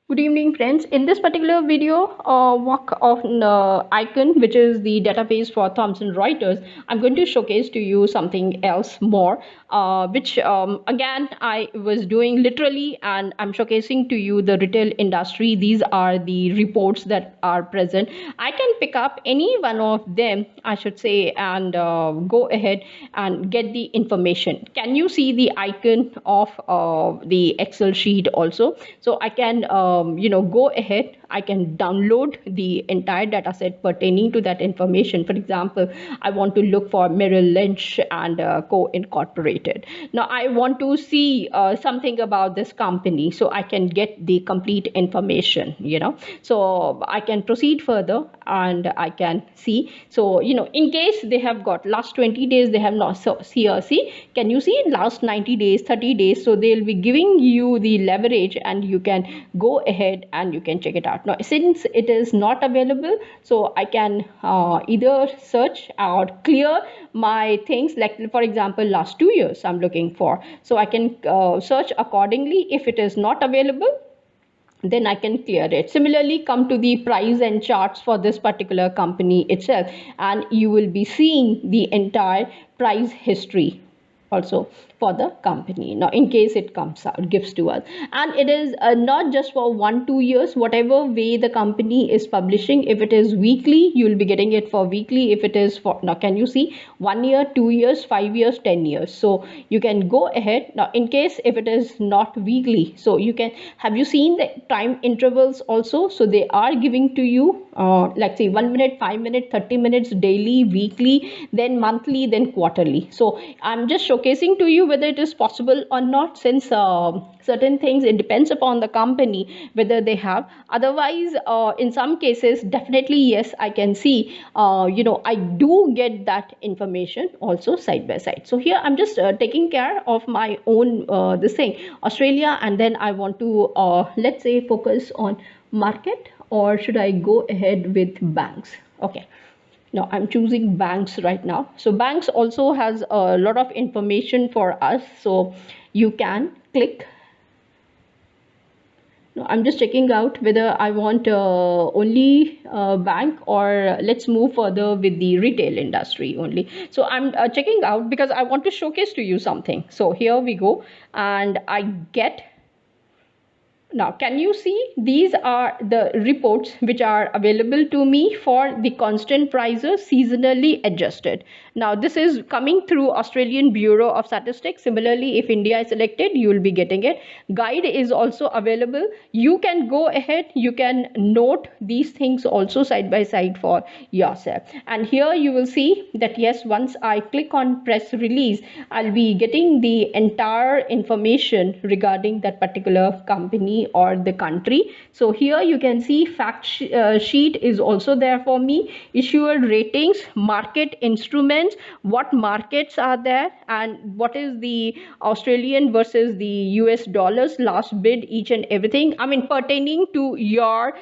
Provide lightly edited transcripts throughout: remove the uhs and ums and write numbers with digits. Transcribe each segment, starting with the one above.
Good evening, friends. In this particular video, work of Icon, which is the database for Thomson Reuters, I'm going to showcase to you something else more, which again I was doing literally, and I'm showcasing to you the retail industry. These are the reports that are present. I can pick up any one of them, I should say, and go ahead and get the information. Can you see the icon of the Excel sheet also? So I can go ahead, I can download the entire data set pertaining to that information. For example, I want to look for Merrill Lynch and Co Incorporated. Now I want to see something about this company, so I can get the complete information, so I can proceed further and I can see. So in case they have got last 20 days, they have not. So see, can you see last 90 days, 30 days? So they'll be giving you the leverage, and you can go ahead and you can check it out. Now since it is not available, so I can either search or clear my things, like for example last 2 years I'm looking for, so I can search accordingly. If it is not available, then I can clear it. Similarly, come to the price and charts for this particular company itself, and you will be seeing the entire price history also for the company. Now in case it comes out, gives to us, and it is not just for 1-2 years, whatever way the company is publishing. If it is weekly, you will be getting it for weekly. If it is for, now can you see, 1 year, 2 years, 5 years, 10 years? So you can go ahead. Now in case if it is not weekly, so you can, have you seen the time intervals also? So they are giving to you like say 1 minute, 5 minutes, 30 minutes, daily, weekly, then monthly, then quarterly. So I'm just showcasing to you whether it is possible or not, since certain things, it depends upon the company whether they have. Otherwise, in some cases, definitely yes, I can see, I do get that information also side by side. So here I'm just taking care of my own this thing, Australia, and then I want to let's say focus on market, or should I go ahead with banks? Okay, now I'm choosing banks right now. So banks also has a lot of information for us, so you can click. Now I'm just checking out whether I want only bank, or let's move further with the retail industry only. So I'm checking out because I want to showcase to you something. So here we go, and I get. Now, can you see, these are the reports which are available to me for the constant prices seasonally adjusted. Now, this is coming through Australian Bureau of Statistics. Similarly, if India is selected, you will be getting it. Guide is also available. You can go ahead, you can note these things also side by side for yourself. And here you will see that yes, once I click on press release, I'll be getting the entire information regarding that particular company or the country. So here you can see fact sheet is also there for me, issuer ratings, market instruments, what markets are there, and what is the Australian versus the US dollars last bid, each and everything, I mean pertaining to your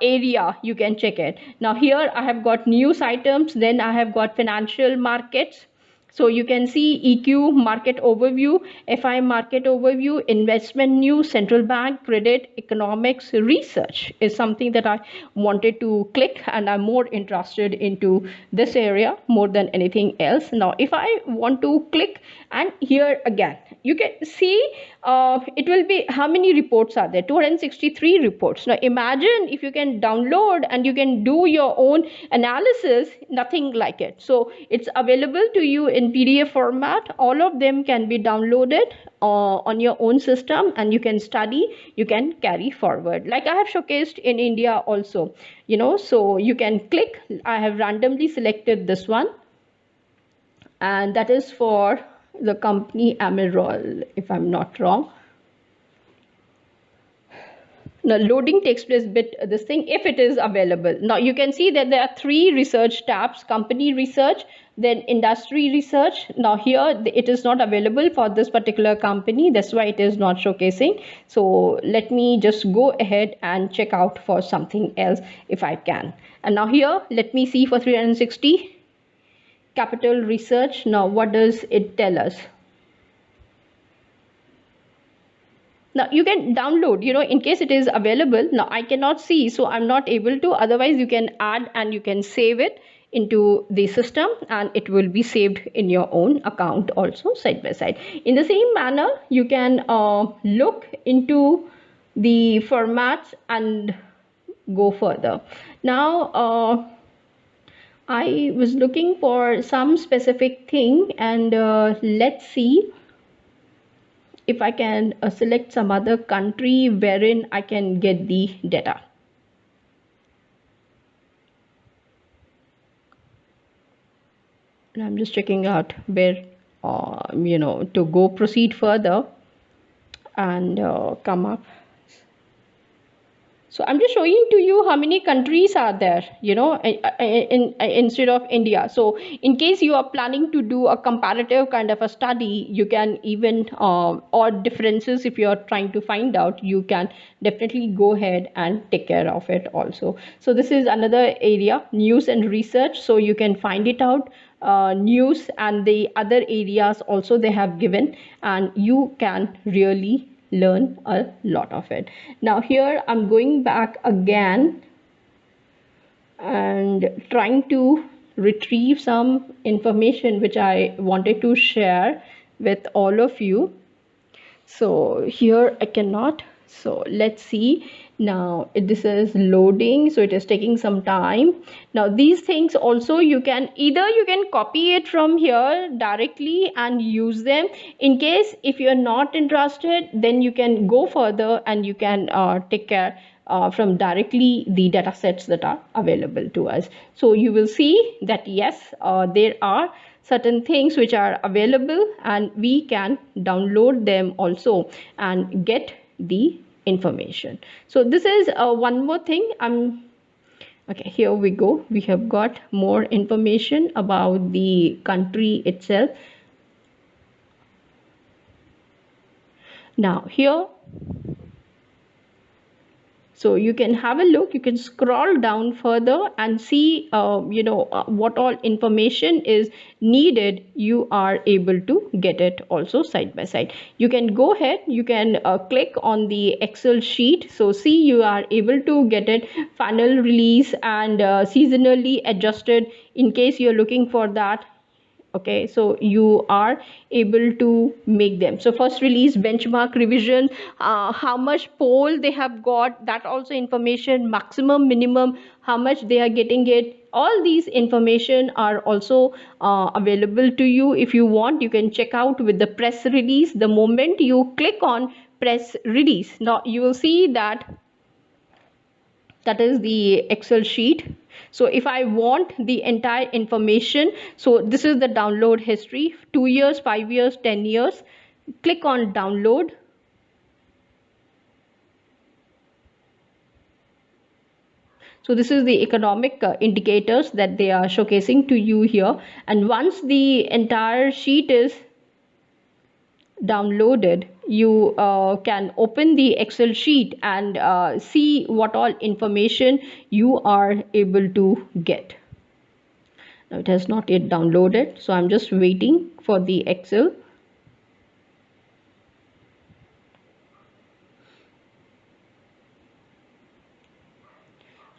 area. You can check it. Now here I have got news items, then I have got financial markets. So you can see EQ market overview, FI market overview, investment news, central bank, credit, economics, research is something that I wanted to click, and I'm more interested into this area more than anything else. Now, if I want to click, and here again, you can see it will be how many reports are there? 263 reports. Now imagine if you can download and you can do your own analysis, nothing like it. So it's available to you in PDF format. All of them can be downloaded on your own system, and you can study, you can carry forward, like I have showcased in India also. So you can click. I have randomly selected this one, and that is for the company Amirol, if I'm not wrong. Now loading takes place bit this thing, if it is available. Now you can see that there are 3 research tabs: company research, then industry research. Now here it is not available for this particular company, that's why it is not showcasing. So let me just go ahead and check out for something else if I can. And now here let me see for 360 capital research. Now what does it tell us? Now you can download, in case it is available. Now I cannot see, so I'm not able to. Otherwise you can add and you can save it into the system, and it will be saved in your own account also, side by side. In the same manner, you can look into the formats and go further. Now I was looking for some specific thing, and let's see if I can select some other country wherein I can get the data. And I'm just checking out where to go proceed further and come up. So I'm just showing to you how many countries are there, instead of India. So in case you are planning to do a comparative kind of a study, you can even, or differences, if you are trying to find out, you can definitely go ahead and take care of it also. So this is another area, news and research. So you can find it out. News and the other areas also they have given, and you can really learn a lot of it. Now here I'm going back again and trying to retrieve some information which I wanted to share with all of you. So here I cannot. So let's see. Now this is loading, so it is taking some time. Now these things also you can copy it from here directly and use them. In case if you're not interested, then you can go further and you can take care from directly the data sets that are available to us. So you will see that yes, there are certain things which are available, and we can download them also and get the information. So this is one more thing. Okay, here we go. We have got more information about the country itself. Now here, so you can have a look, you can scroll down further and see what all information is needed. You are able to get it also side by side. You can go ahead, you can click on the Excel sheet. So see, you are able to get it final release and seasonally adjusted in case you're looking for that. Okay, so you are able to make them. So first release, benchmark, revision, how much poll they have got, that also information, maximum, minimum, how much they are getting it. All these information are also available to you. If you want, you can check out with the press release. The moment you click on press release, now you will see that is the Excel sheet. So if I want the entire information, so this is the download history, 2 years, 5 years, 10 years. Click on download. So this is the economic indicators that they are showcasing to you here. And once the entire sheet is downloaded, you can open the Excel sheet and see what all information you are able to get. Now it has not yet downloaded, so I'm just waiting for the Excel.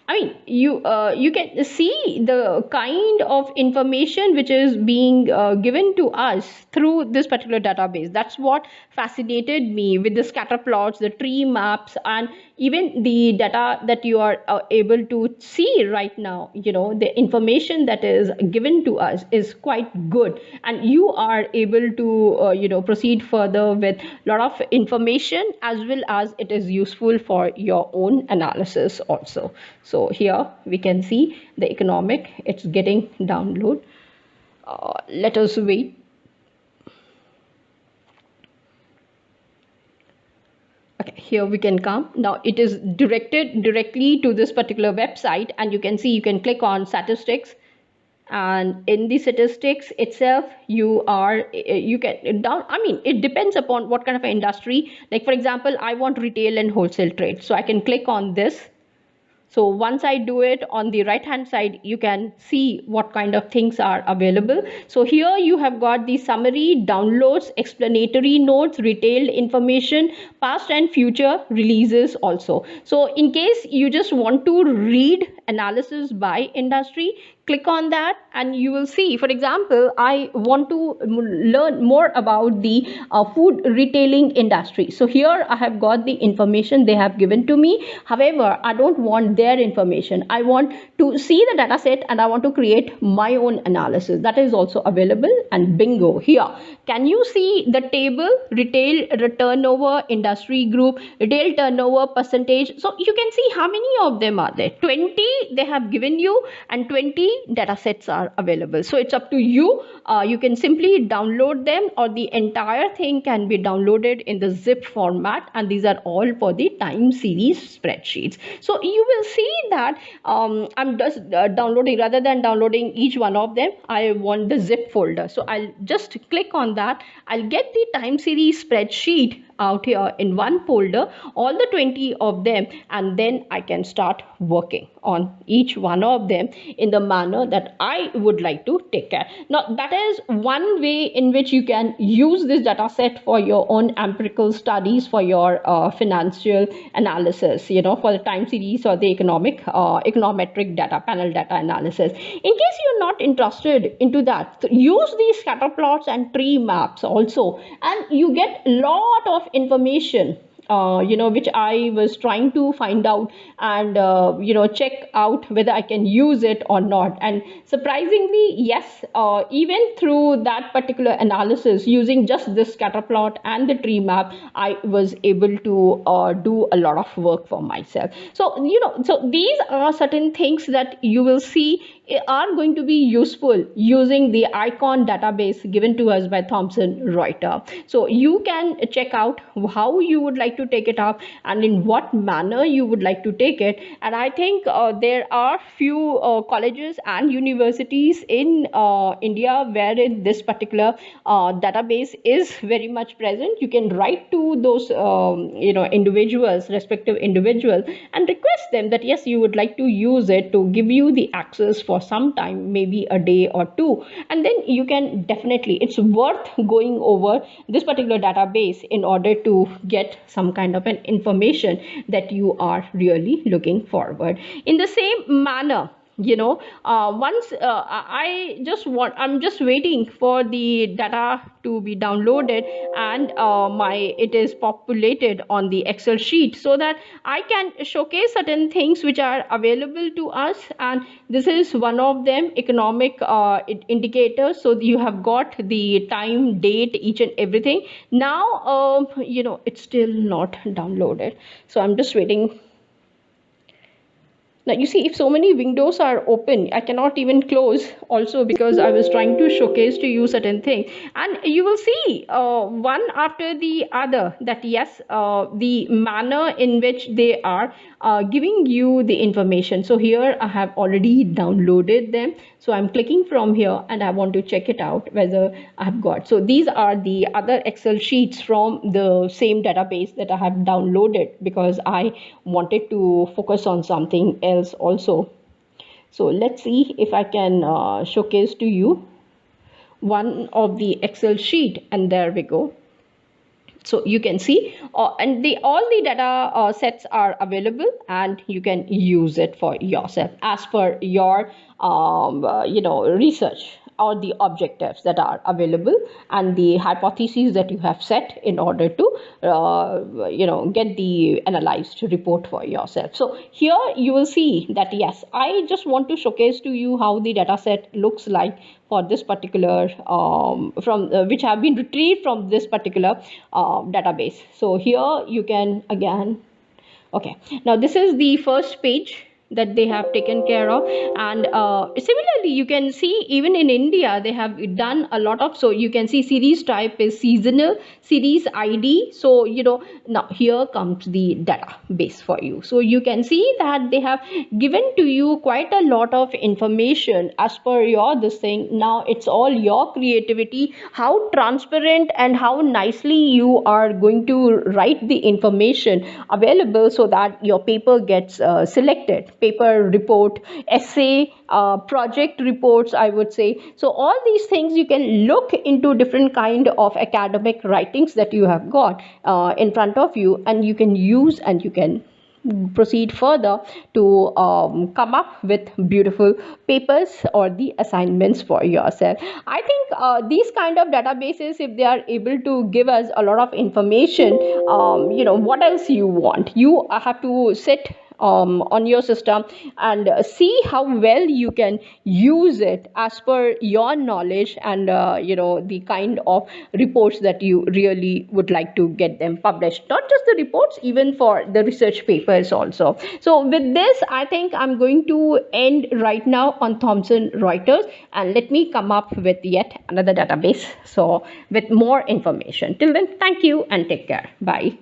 I mean, you can see the kind of information which is being given to us through this particular database. That's what fascinated me with the scatter plots, the tree maps, and even the data that you are able to see right now. The information that is given to us is quite good, and you are able to proceed further with a lot of information, as well as it is useful for your own analysis also. So here we can see the economic, it's getting download. Let us wait. Okay, here we can come. Now it is directed directly to this particular website, and you can see, you can click on statistics, and in the statistics itself you can down, I mean, it depends upon what kind of an industry. Like for example, I want retail and wholesale trade, so I can click on this. So once I do it, on the right hand side you can see what kind of things are available. So here you have got the summary, downloads, explanatory notes, retailed information, past and future releases also. So in case you just want to read analysis by industry, click on that and you will see. For example, I want to learn more about the food retailing industry. So here I have got the information they have given to me. However, I don't want their information. I want to see the data set and I want to create my own analysis. That is also available, and bingo, here can you see the table, retail turnover, industry group, retail turnover percentage. So you can see how many of them are there. 20 they have given you and 20 data sets are available. So it's up to you. You can simply download them, or the entire thing can be downloaded in the zip format, and these are all for the time series spreadsheets. So you will see that I'm just downloading, rather than downloading each one of them, I want the zip folder. So I'll just click on that. I'll get the time series spreadsheet out here in one folder, all the 20 of them, and then I can start working on each one of them in the manner that I would like to take care. Now that is one way in which you can use this data set for your own empirical studies, for your financial analysis, for the time series or the econometric data, panel data analysis. In case you're not interested into that, use these scatter plots and tree maps also, and you get a lot of information which I was trying to find out and check out whether I can use it or not. And surprisingly, yes, even through that particular analysis, using just this scatter plot and the tree map, I was able to do a lot of work for myself. So so these are certain things that you will see are going to be useful using the ICON database given to us by Thomson Reuters. So you can check out how you would like to take it up and in what manner you would like to take it. And I think there are few colleges and universities in India wherein this particular database is very much present. You can write to those individuals, respective individuals, and request them that yes, you would like to use it to give you the access for some time, maybe a day or two, and then you can definitely, it's worth going over this particular database in order to get some kind of an information that you are really looking forward. In the same manner, once I'm just waiting for the data to be downloaded and it is populated on the Excel sheet so that I can showcase certain things which are available to us. And this is one of them, economic indicators. So you have got the time, date, each and everything. Now it's still not downloaded, so I'm just waiting. Now you see, if so many windows are open, I cannot even close also, because I was trying to showcase to you certain things. And you will see one after the other that yes, the manner in which they are giving you the information. So here I have already downloaded them. So I'm clicking from here and I want to check it out whether I have got. So these are the other Excel sheets from the same database that I have downloaded, because I wanted to focus on something else also. So let's see if I can showcase to you one of the Excel sheet, and there we go. So you can see and all the data sets are available, and you can use it for yourself as per your research or the objectives that are available and the hypotheses that you have set in order to get the analyzed report for yourself. So here you will see that yes, I just want to showcase to you how the data set looks like for this particular which have been retrieved from this particular database. So here you can again, okay, now this is the first page that they have taken care of. And similarly, you can see even in India they have done a lot of, so you can see series type is seasonal, series ID. So now here comes the database for you. So you can see that they have given to you quite a lot of information as per your this thing. Now it's all your creativity, how transparent and how nicely you are going to write the information available so that your paper gets selected paper report, essay, project reports, I would say. So all these things you can look into different kind of academic writings that you have got in front of you, and you can use and you can proceed further to come up with beautiful papers or the assignments for yourself. I think these kind of databases, if they are able to give us a lot of information, what else you want? You have to sit on your system and see how well you can use it as per your knowledge, and the kind of reports that you really would like to get them published. Not just the reports, even for the research papers also. So with this, I think I'm going to end right now on Thomson Reuters, and let me come up with yet another database, so with more information. Till then, thank you and take care. Bye.